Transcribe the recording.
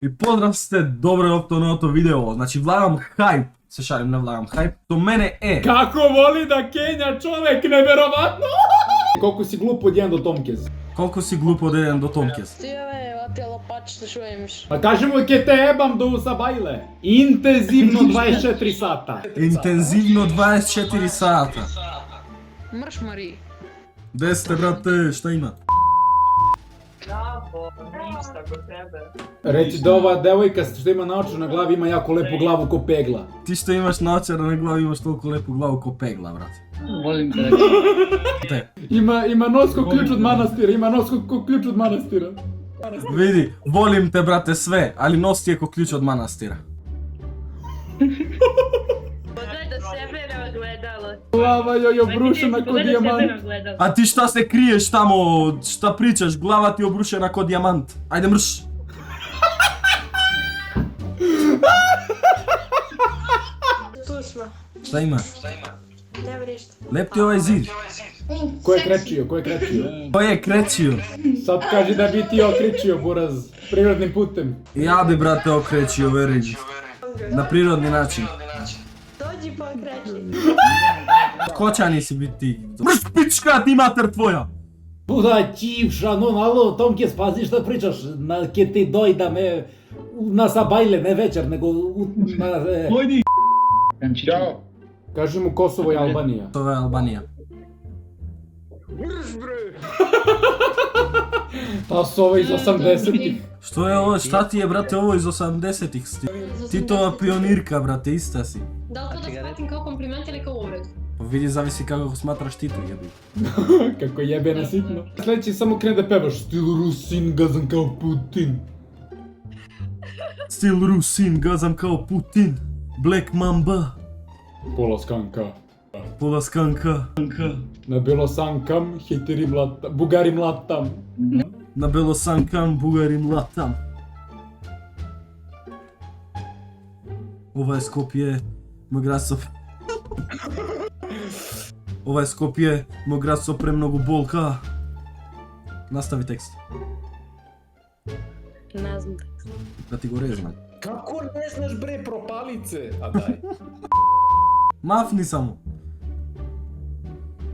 И поздрав сте, добре дојдовте на новото видео. Значи влагам хајп, се шалим, не влагам хајп. То мене е. Kako voli da Kenja čovek, neverovatno! Koliko si glup od 1 do Tomkes? Колку си глуп од еден до Томкес. Ти ти лопачите шо имаш? Pa kažemo ke te jebam do Usabajle. Intenzivno 24 sata. Интензивно 24 сата. Мрш Мари. Де сте, брате, šta има? Bravo, ništa kod tebe. Reci da ova devojka što ima naočar na glavi ima jako lepu glavu ko pegla. Ти што имаш наочара на глави, имаш толку лепу главу ко пегла, брате. Volim te. Те, Ima nos ko ključ od manastira, ima nos ko ključ od manastira. види, волим те, брате, све, али нос ти е ко клjuč од манастира. Pogledaj sebe na ogledalo. Glava joj obrušena ko dijamant. А ти шта се криеш тамо, шта причаш, глава ти обрушена ко дијамант. Ајде мрш. Tu smo. Шта има? Nema ništa. Леп ти овај зид. Ko je krečio, ko je krečio? Кој е кречио? Sad kaži da bi ti okrečio, buraz, prirodnim putem. Ja bi, brate, okrećio, veruj. Na prirodni način. Dođi pokreći. Kočani si biti ti. Mrš, pička, ti mater tvoja! Buda čivša, no malo, Tomkes, pazi šta pričaš, ke ti dojda me na Sabajle, ne večer, nego na... Ćao. Kaži mu Kosovo i Albanija. Това е Албанија. Ta su ove iz 80-ih. Што е ово? Шта ти е, брате, ово из 80-тих сти? Ти тоа пионирка, брате, иста си. Da li to da shvatim kao kompliment ili kao uvred? Па види, зависи како го сматраш ти тоа, јеби. Kako jebena sitno. Sljedeći samo krene da pevaš stil Rusin, gazan kao Putin. Стил Русин, газам као Путин. Black Mamba. Pola skanka. Поласканка. Na bilo sankam, hitiri mlatam, bugari mlatam. На белосанкам, бугари млатам. Ова е Скопје, мој град со... Ова е Скопје, мој град со премногу болка. Настави текст. Ne znam. Да ти го резнам. Kako ne znaš bre propalice? A daj. Мафни само.